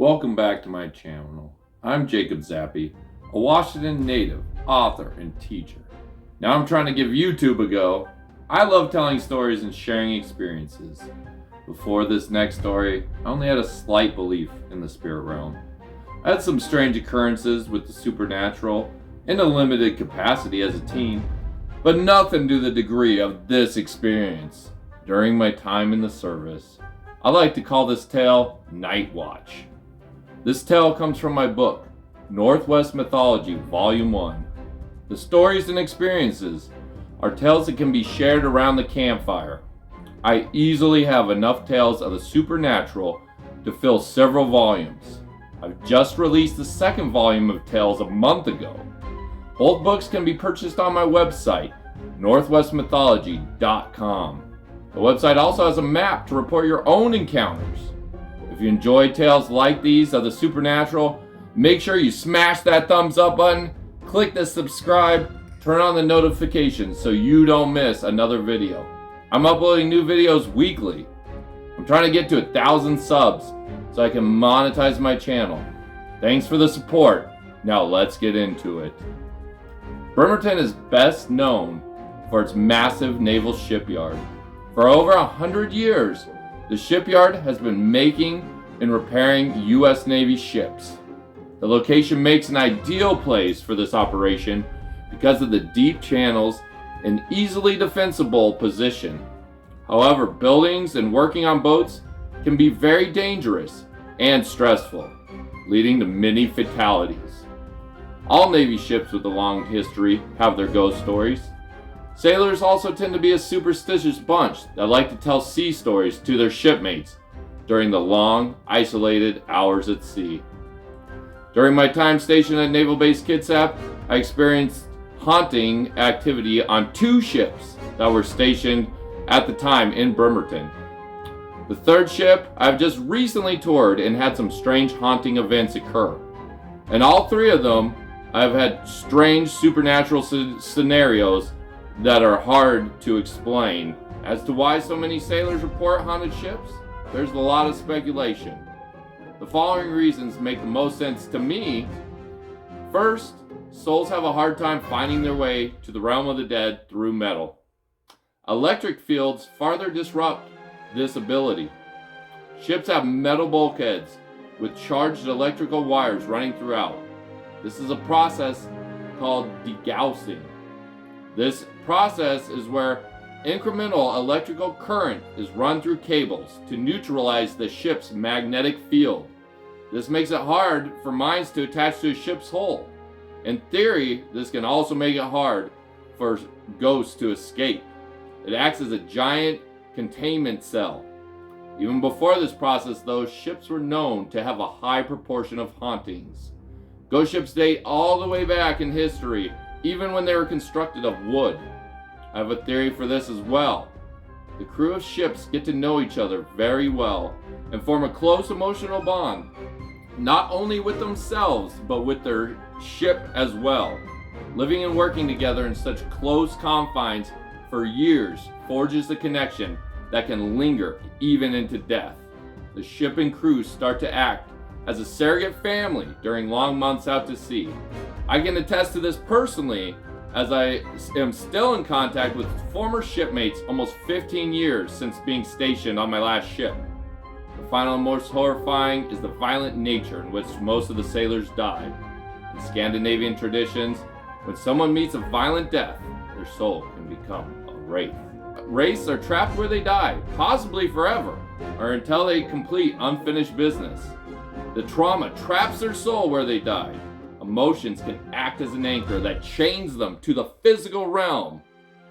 Welcome back to my channel. I'm Jacob Zappey, a Washington native, author, and teacher. Now I'm trying to give YouTube a go. I love telling stories and sharing experiences. Before this next story, I only had a slight belief in the spirit realm. I had some strange occurrences with the supernatural in a limited capacity as a teen, but nothing to the degree of this experience during my time in the service. I like to call this tale Night Watch. This tale comes from my book, Northwest Mythology, Volume 1. The stories and experiences are tales that can be shared around the campfire. I easily have enough tales of the supernatural to fill several volumes. I've just released the second volume of tales a month ago. Both books can be purchased on my website, northwestmythology.com. The website also has a map to report your own encounters. If you enjoy tales like these of the supernatural, make sure you smash that thumbs up button, click the subscribe, turn on the notifications so you don't miss another video. I'm uploading new videos weekly. I'm trying to get to 1,000 subs so I can monetize my channel. Thanks for the support. Now let's get into it. Bremerton is best known for its massive naval shipyard. For over 100 years, the shipyard has been making and repairing U.S. Navy ships. The location makes an ideal place for this operation because of the deep channels and easily defensible position. However, buildings and working on boats can be very dangerous and stressful, leading to many fatalities. All Navy ships with a long history have their ghost stories. Sailors also tend to be a superstitious bunch that like to tell sea stories to their shipmates during the long, isolated hours at sea. During my time stationed at Naval Base Kitsap, I experienced haunting activity on 2 ships that were stationed at the time in Bremerton. The third ship I've just recently toured and had some strange haunting events occur. In all 3 of them, I've had strange supernatural scenarios that are hard to explain. As to why so many sailors report haunted ships, there's a lot of speculation. The following reasons make the most sense to me. First, souls have a hard time finding their way to the realm of the dead through metal. Electric fields farther disrupt this ability. Ships have metal bulkheads with charged electrical wires running throughout. This is a process called degaussing. This process is where incremental electrical current is run through cables to neutralize the ship's magnetic field. This makes it hard for mines to attach to a ship's hull. In theory, this can also make it hard for ghosts to escape. It acts as a giant containment cell. Even before this process, though, ships were known to have a high proportion of hauntings. Ghost ships date all the way back in history, even when they were constructed of wood. I have a theory for this as well. The crew of ships get to know each other very well and form a close emotional bond, not only with themselves, but with their ship as well. Living and working together in such close confines for years forges a connection that can linger even into death. The ship and crew start to act as a surrogate family during long months out to sea. I can attest to this personally, as I am still in contact with former shipmates almost 15 years since being stationed on my last ship. The final and most horrifying is the violent nature in which most of the sailors die. In Scandinavian traditions, when someone meets a violent death, their soul can become a wraith. Wraiths are trapped where they die, possibly forever, or until they complete unfinished business. The trauma traps their soul where they died. Emotions can act as an anchor that chains them to the physical realm.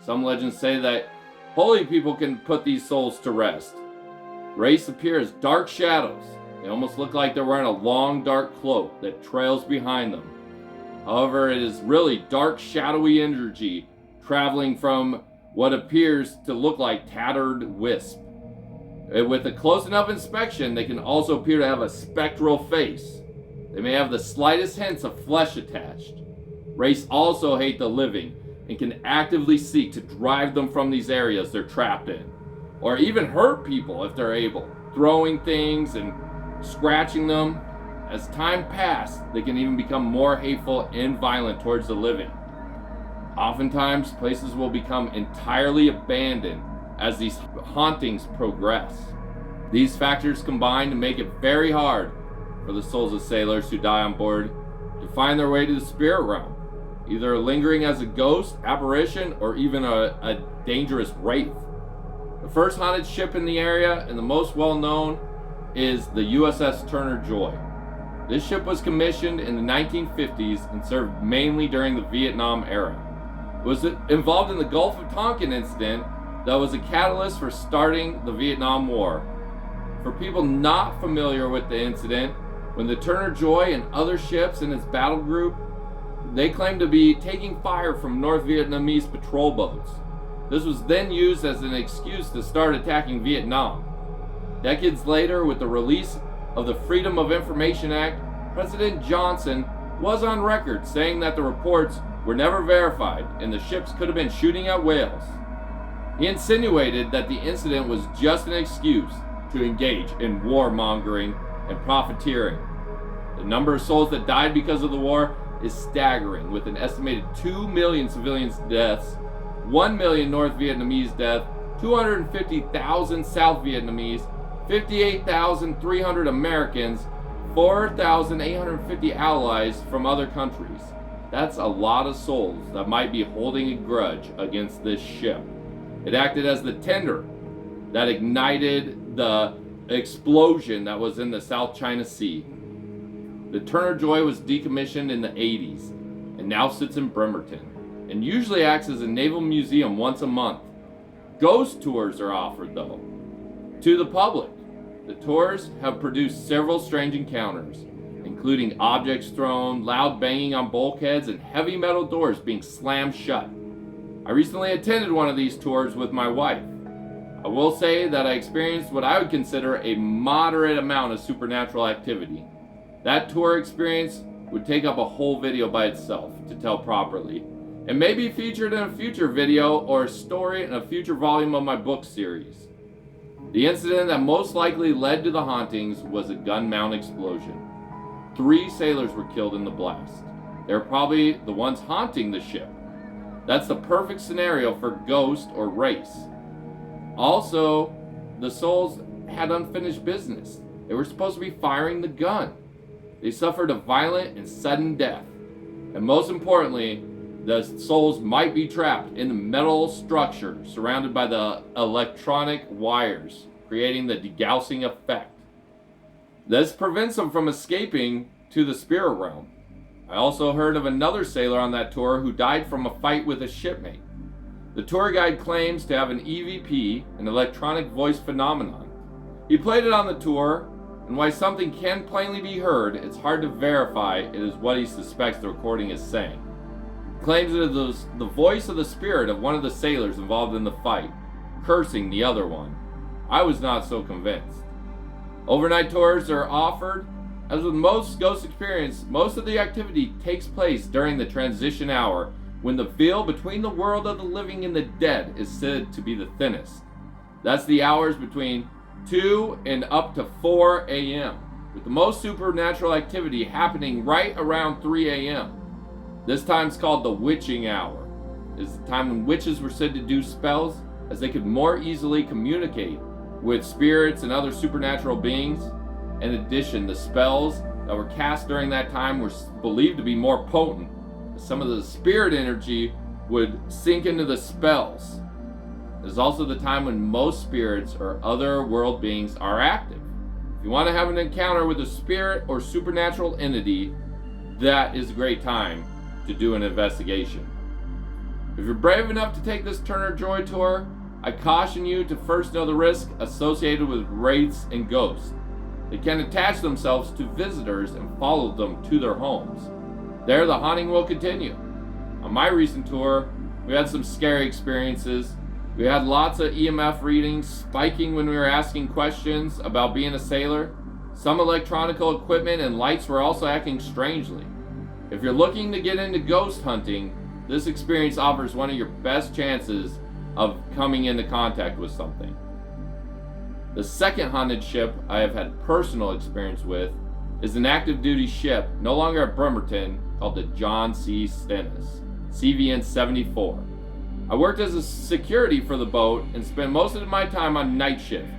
Some legends say that holy people can put these souls to rest. Wraiths appear as dark shadows. They almost look like they're wearing a long dark cloak that trails behind them. However, it is really dark shadowy energy traveling from what appears to look like tattered wisp. With a close enough inspection, they can also appear to have a spectral face. They may have the slightest hints of flesh attached. Wraiths also hate the living and can actively seek to drive them from these areas they're trapped in, or even hurt people if they're able, throwing things and scratching them. as time passed, they can even become more hateful and violent towards the living. Oftentimes, places will become entirely abandoned as these hauntings progress. These factors combine to make it very hard for the souls of sailors who die on board to find their way to the spirit realm, either lingering as a ghost, apparition, or even a dangerous wraith. The first haunted ship in the area, and the most well-known, is the USS Turner Joy. This ship was commissioned in the 1950s and served mainly during the Vietnam era. It was involved in the Gulf of Tonkin incident that was a catalyst for starting the Vietnam War. For people not familiar with the incident, when the Turner Joy and other ships in its battle group, they claimed to be taking fire from North Vietnamese patrol boats. This was then used as an excuse to start attacking Vietnam. Decades later, with the release of the Freedom of Information Act, President Johnson was on record saying that the reports were never verified and the ships could have been shooting at whales. He insinuated that the incident was just an excuse to engage in warmongering and profiteering. The number of souls that died because of the war is staggering, with an estimated 2 million civilians deaths, 1 million North Vietnamese deaths, 250,000 South Vietnamese, 58,300 Americans, 4,850 allies from other countries. That's a lot of souls that might be holding a grudge against this ship. It acted as the tinder that ignited the explosion that was in the South China Sea. The Turner Joy was decommissioned in the 80s and now sits in Bremerton and usually acts as a naval museum once a month. Ghost tours are offered though to the public. The tours have produced several strange encounters, including objects thrown, loud banging on bulkheads, and heavy metal doors being slammed shut. I recently attended one of these tours with my wife. I will say that I experienced what I would consider a moderate amount of supernatural activity. That tour experience would take up a whole video by itself to tell properly, and may be featured in a future video or a story in a future volume of my book series. The incident that most likely led to the hauntings was a gun mount explosion. 3 sailors were killed in the blast. They're probably the ones haunting the ship. That's the perfect scenario for ghost or race. Also, the souls had unfinished business. They were supposed to be firing the gun. They suffered a violent and sudden death. And most importantly, the souls might be trapped in the metal structure surrounded by the electronic wires, creating the degaussing effect. This prevents them from escaping to the spirit realm. I also heard of another sailor on that tour who died from a fight with a shipmate. The tour guide claims to have an EVP, an electronic voice phenomenon. He played it on the tour, and while something can plainly be heard, it's hard to verify it is what he suspects the recording is saying. He claims it is the voice of the spirit of one of the sailors involved in the fight, cursing the other one. I was not so convinced. Overnight tours are offered. As with most ghost experience, most of the activity takes place during the transition hour, when the veil between the world of the living and the dead is said to be the thinnest. That's the hours between 2 and up to 4 a.m., with the most supernatural activity happening right around 3 a.m. This time's called the witching hour. It is the time when witches were said to do spells, as they could more easily communicate with spirits and other supernatural beings. In addition, the spells that were cast during that time were believed to be more potent. Some of the spirit energy would sink into the spells. It is also the time when most spirits or other world beings are active. If you want to have an encounter with a spirit or supernatural entity, that is a great time to do an investigation. If you're brave enough to take this Turner Joy tour, I caution you to first know the risk associated with wraiths and ghosts. They can attach themselves to visitors and follow them to their homes. There, the haunting will continue. On my recent tour, we had some scary experiences. We had lots of EMF readings spiking when we were asking questions about being a sailor. Some electronical equipment and lights were also acting strangely. If you're looking to get into ghost hunting, this experience offers one of your best chances of coming into contact with something. The second haunted ship I have had personal experience with is an active duty ship, no longer at Bremerton, called the John C. Stennis, CVN 74. I worked as a security for the boat and spent most of my time on night shift.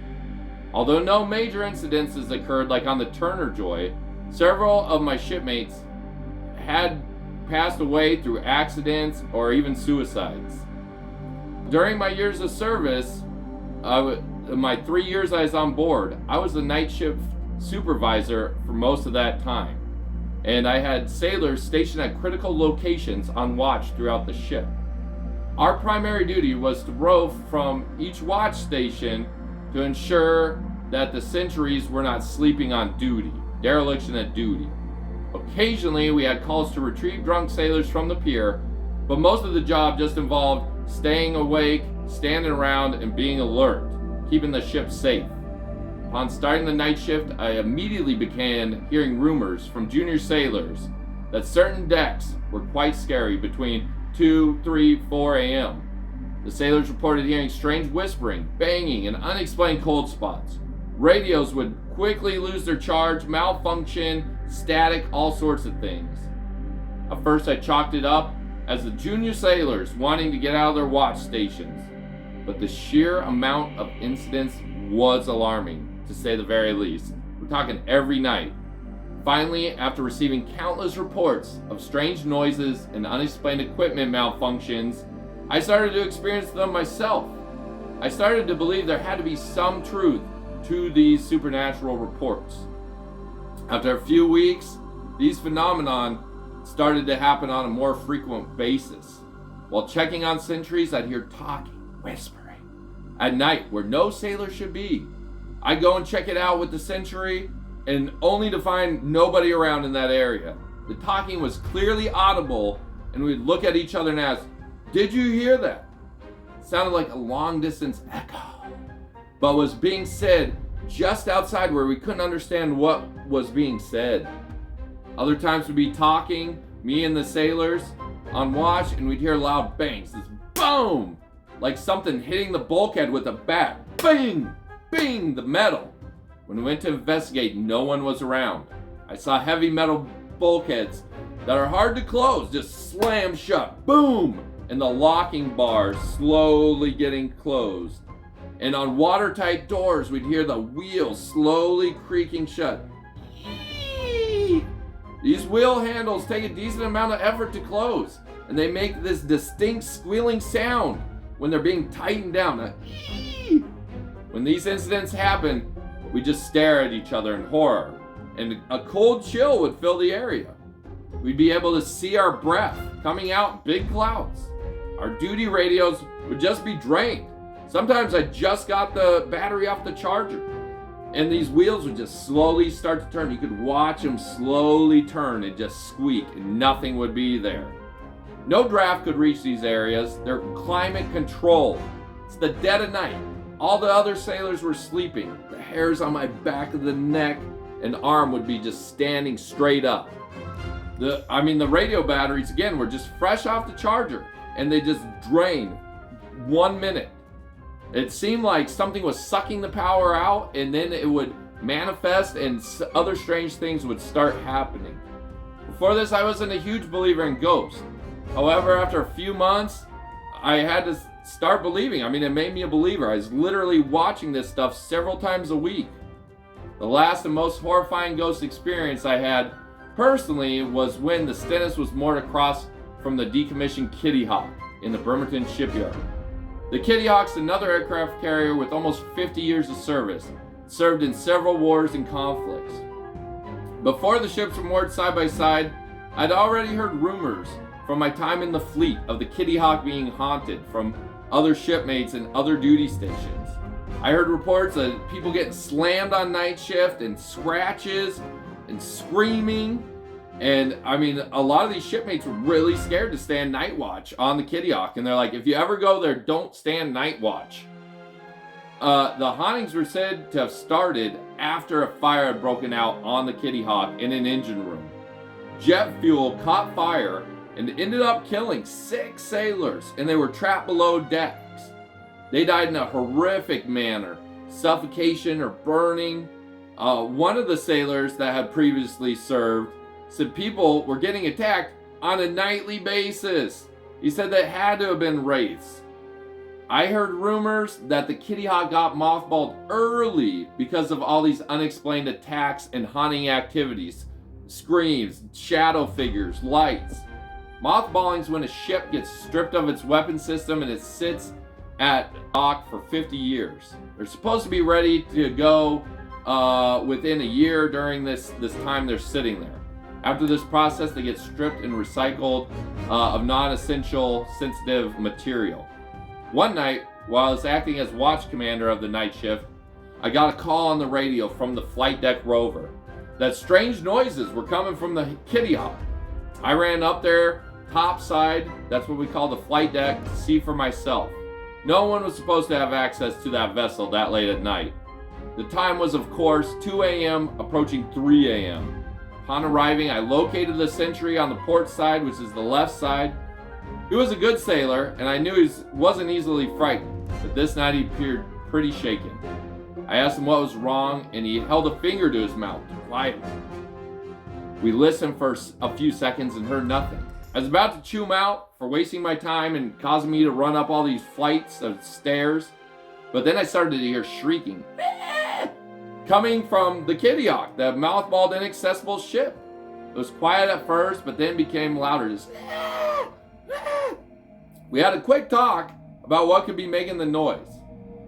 Although no major incidences occurred like on the Turner Joy, several of my shipmates had passed away through accidents or even suicides. During my years of service, my 3 years I was on board, I was the night shift supervisor for most of that time. And I had sailors stationed at critical locations on watch throughout the ship. Our primary duty was to rove from each watch station to ensure that the sentries were not sleeping on duty, dereliction at duty. Occasionally, we had calls to retrieve drunk sailors from the pier, but most of the job just involved staying awake, standing around, and being alert, keeping the ship safe. Upon starting the night shift, I immediately began hearing rumors from junior sailors that certain decks were quite scary between 2, 3, 4 a.m. The sailors reported hearing strange whispering, banging, and unexplained cold spots. Radios would quickly lose their charge, malfunction, static, all sorts of things. At first I chalked it up as the junior sailors wanting to get out of their watch stations, but the sheer amount of incidents was alarming, to say the very least. We're talking every night. Finally, after receiving countless reports of strange noises and unexplained equipment malfunctions, I started to experience them myself. I started to believe there had to be some truth to these supernatural reports. After a few weeks, these phenomena started to happen on a more frequent basis. While checking on sentries, I'd hear talking, whispering, at night where no sailor should be. I'd go and check it out with the sentry, and only to find nobody around in that area. The talking was clearly audible, and we'd look at each other and ask, "Did you hear that?" It sounded like a long distance echo, but was being said just outside where we couldn't understand what was being said. Other times we'd be talking, me and the sailors, on watch, and we'd hear loud bangs, this boom, like something hitting the bulkhead with a bat. Bing, bing, the metal. When we went to investigate, no one was around. I saw heavy metal bulkheads that are hard to close just slam shut, boom, and the locking bars slowly getting closed. And on watertight doors, we'd hear the wheels slowly creaking shut. These wheel handles take a decent amount of effort to close, and they make this distinct squealing sound when they're being tightened down. When these incidents happen, we just stare at each other in horror, and a cold chill would fill the area. We'd be able to see our breath coming out in big clouds. Our duty radios would just be drained. Sometimes I just got the battery off the charger, and these wheels would just slowly start to turn. You could watch them slowly turn and just squeak, and nothing would be there. No draft could reach these areas. They're climate controlled. It's the dead of night. All the other sailors were sleeping. The hairs on my back of the neck and arm would be just standing straight up. The radio batteries, again, were just fresh off the charger, and they just drained 1 minute. It seemed like something was sucking the power out, and then it would manifest and other strange things would start happening. Before this, I wasn't a huge believer in ghosts. However, after a few months, I had to start believing. It made me a believer. I was literally watching this stuff several times a week. The last and most horrifying ghost experience I had personally was when the Stennis was moored across from the decommissioned Kitty Hawk in the Bremerton shipyard. The Kitty Hawk's another aircraft carrier with almost 50 years of service. It served in several wars and conflicts. Before the ships were moored side by side, I'd already heard rumors from my time in the fleet of the Kitty Hawk being haunted from other shipmates and other duty stations. I heard reports of people getting slammed on night shift and scratches and screaming. And a lot of these shipmates were really scared to stand night watch on the Kitty Hawk. And they're like, if you ever go there, don't stand night watch. The hauntings were said to have started after a fire had broken out on the Kitty Hawk in an engine room. Jet fuel caught fire and ended up killing 6 sailors, and they were trapped below decks. They died in a horrific manner, suffocation or burning, One of the sailors that had previously served said people were getting attacked on a nightly basis. He said that had to have been wraiths. I heard rumors that the Kitty Hawk got mothballed early because of all these unexplained attacks and haunting activities. Screams, shadow figures, lights. Mothballing is when a ship gets stripped of its weapon system and it sits at dock for 50 years. They're supposed to be ready to go within a year during this time they're sitting there. After this process, they get stripped and recycled of non-essential sensitive material. One night, while I was acting as watch commander of the night shift, I got a call on the radio from the flight deck rover that strange noises were coming from the Kitty Hawk. I ran up there, topside, that's what we call the flight deck, to see for myself. No one was supposed to have access to that vessel that late at night. The time was, of course, 2 a.m. approaching 3 a.m. Upon arriving, I located the sentry on the port side, which is the left side. He was a good sailor, and I knew he wasn't easily frightened, but this night he appeared pretty shaken. I asked him what was wrong, and he held a finger to his mouth to quiet me. We listened for a few seconds and heard nothing. I was about to chew him out for wasting my time and causing me to run up all these flights of stairs, but then I started to hear shrieking coming from the Kitty Hawk, the mothballed inaccessible ship. It was quiet at first, but then became louder. Just we had a quick talk about what could be making the noise.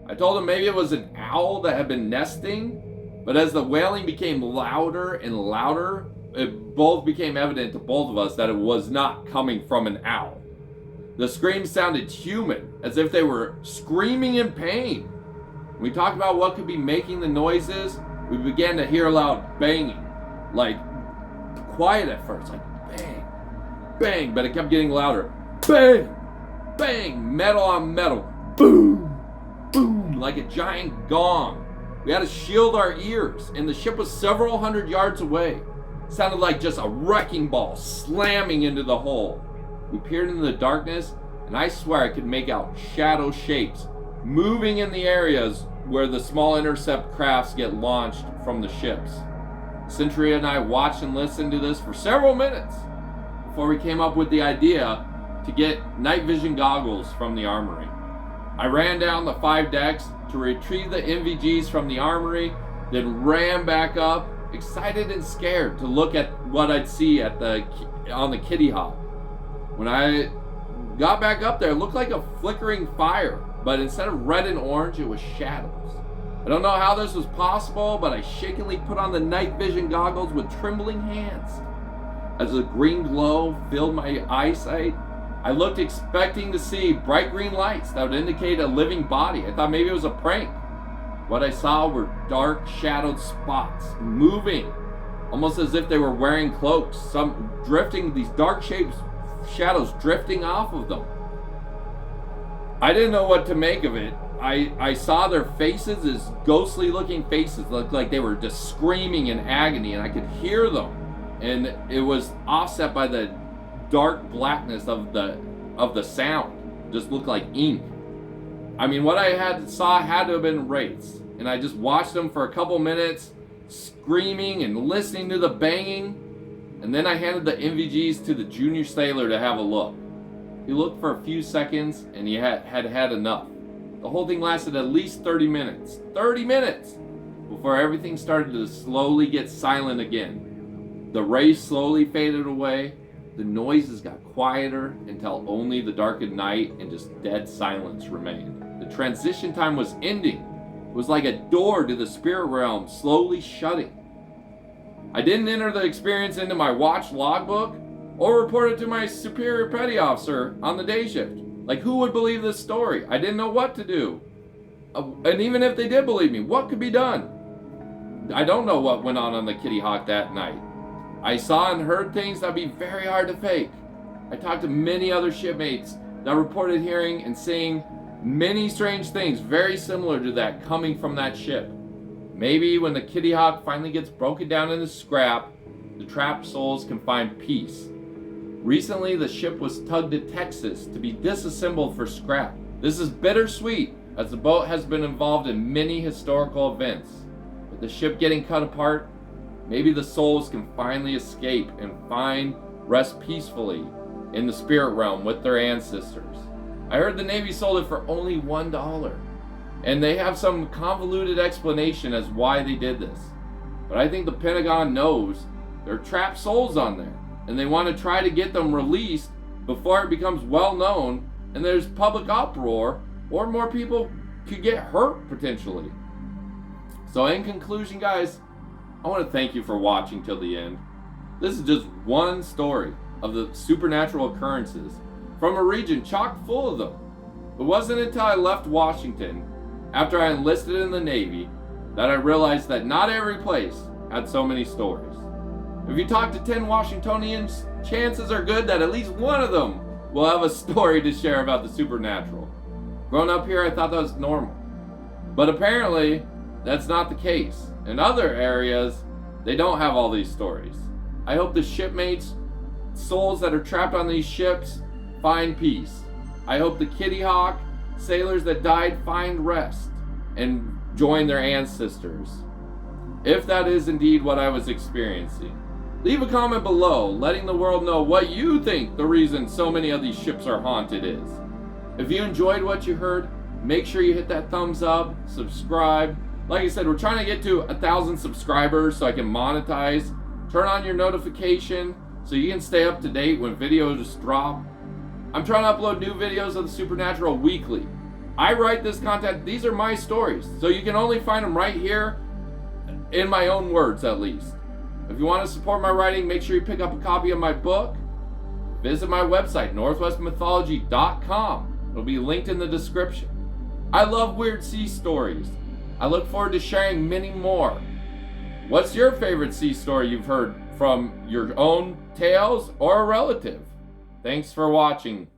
I told him maybe it was an owl that had been nesting, but as the wailing became louder and louder, it both became evident to both of us that it was not coming from an owl. The screams sounded human, as if they were screaming in pain. When we talked about what could be making the noises, we began to hear loud banging, like quiet at first, like bang, bang, but it kept getting louder. Bang, bang, metal on metal, boom, boom, like a giant gong. We had to shield our ears, and the ship was several hundred yards away. It sounded like just a wrecking ball slamming into the hull. We peered into the darkness, and I swear I could make out shadow shapes moving in the areas where the small intercept crafts get launched from the ships. Sentry and I watched and listened to this for several minutes before we came up with the idea to get night vision goggles from the armory. I ran down the 5 decks to retrieve the NVGs from the armory, then ran back up, excited and scared to look at what I'd see on the Kitty Hawk. When I got back up there, it looked like a flickering fire, but instead of red and orange, it was shadows. I don't know how this was possible, but I shakily put on the night vision goggles with trembling hands. As the green glow filled my eyesight, I looked expecting to see bright green lights that would indicate a living body. I thought maybe it was a prank. What I saw were dark shadowed spots moving, almost as if they were wearing cloaks, some drifting, these dark shapes, shadows drifting off of them. I didn't know what to make of it. I saw their faces as ghostly looking faces, looked like they were just screaming in agony, and I could hear them. And it was offset by the dark blackness of the sound. It just looked like ink. I mean, what I saw had to have been wraiths, and I just watched them for a couple minutes, screaming and listening to the banging, and then I handed the NVGs to the junior sailor to have a look. He looked for a few seconds, and he had enough. The whole thing lasted at least 30 minutes. 30 minutes! Before everything started to slowly get silent again. The rays slowly faded away. The noises got quieter until only the darkened night and just dead silence remained. The transition time was ending. It was like a door to the spirit realm slowly shutting. I didn't enter the experience into my watch logbook or report it to my superior petty officer on the day shift. Like, who would believe this story? I didn't know what to do. And even if they did believe me, what could be done? I don't know what went on the Kitty Hawk that night. I saw and heard things that would be very hard to fake. I talked to many other shipmates that reported hearing and seeing many strange things very similar to that coming from that ship. Maybe when the Kitty Hawk finally gets broken down into scrap, the trapped souls can find peace. Recently, the ship was tugged to Texas to be disassembled for scrap. This is bittersweet, as the boat has been involved in many historical events. with the ship getting cut apart, maybe the souls can finally escape and find rest peacefully in the spirit realm with their ancestors. I heard the Navy sold it for only $1, and they have some convoluted explanation as why they did this. But I think the Pentagon knows there are trapped souls on there, and they want to try to get them released before it becomes well known and there's public uproar, or more people could get hurt potentially. So in conclusion, guys, I want to thank you for watching till the end. This is just one story of the supernatural occurrences from a region chock full of them. It wasn't until I left Washington, after I enlisted in the Navy, that I realized that not every place had so many stories. If you talk to 10 Washingtonians, chances are good that at least one of them will have a story to share about the supernatural. Growing up here, I thought that was normal. But apparently, that's not the case. In other areas, they don't have all these stories. I hope the shipmates, souls that are trapped on these ships, find peace. I hope the Kitty Hawk sailors that died find rest and join their ancestors, if that is indeed what I was experiencing. Leave a comment below letting the world know what you think the reason so many of these ships are haunted is. If you enjoyed what you heard, make sure you hit that thumbs up, subscribe. Like I said, we're trying to get to 1,000 subscribers so I can monetize. Turn on your notification so you can stay up to date when videos drop. I'm trying to upload new videos of the supernatural weekly. I write this content. These are my stories, so you can only find them right here in my own words, at least. If you want to support my writing, make sure you pick up a copy of my book. Visit my website, northwestmythology.com. It'll be linked in the description. I love weird sea stories. I look forward to sharing many more. What's your favorite sea story you've heard from your own tales or a relative? Thanks for watching.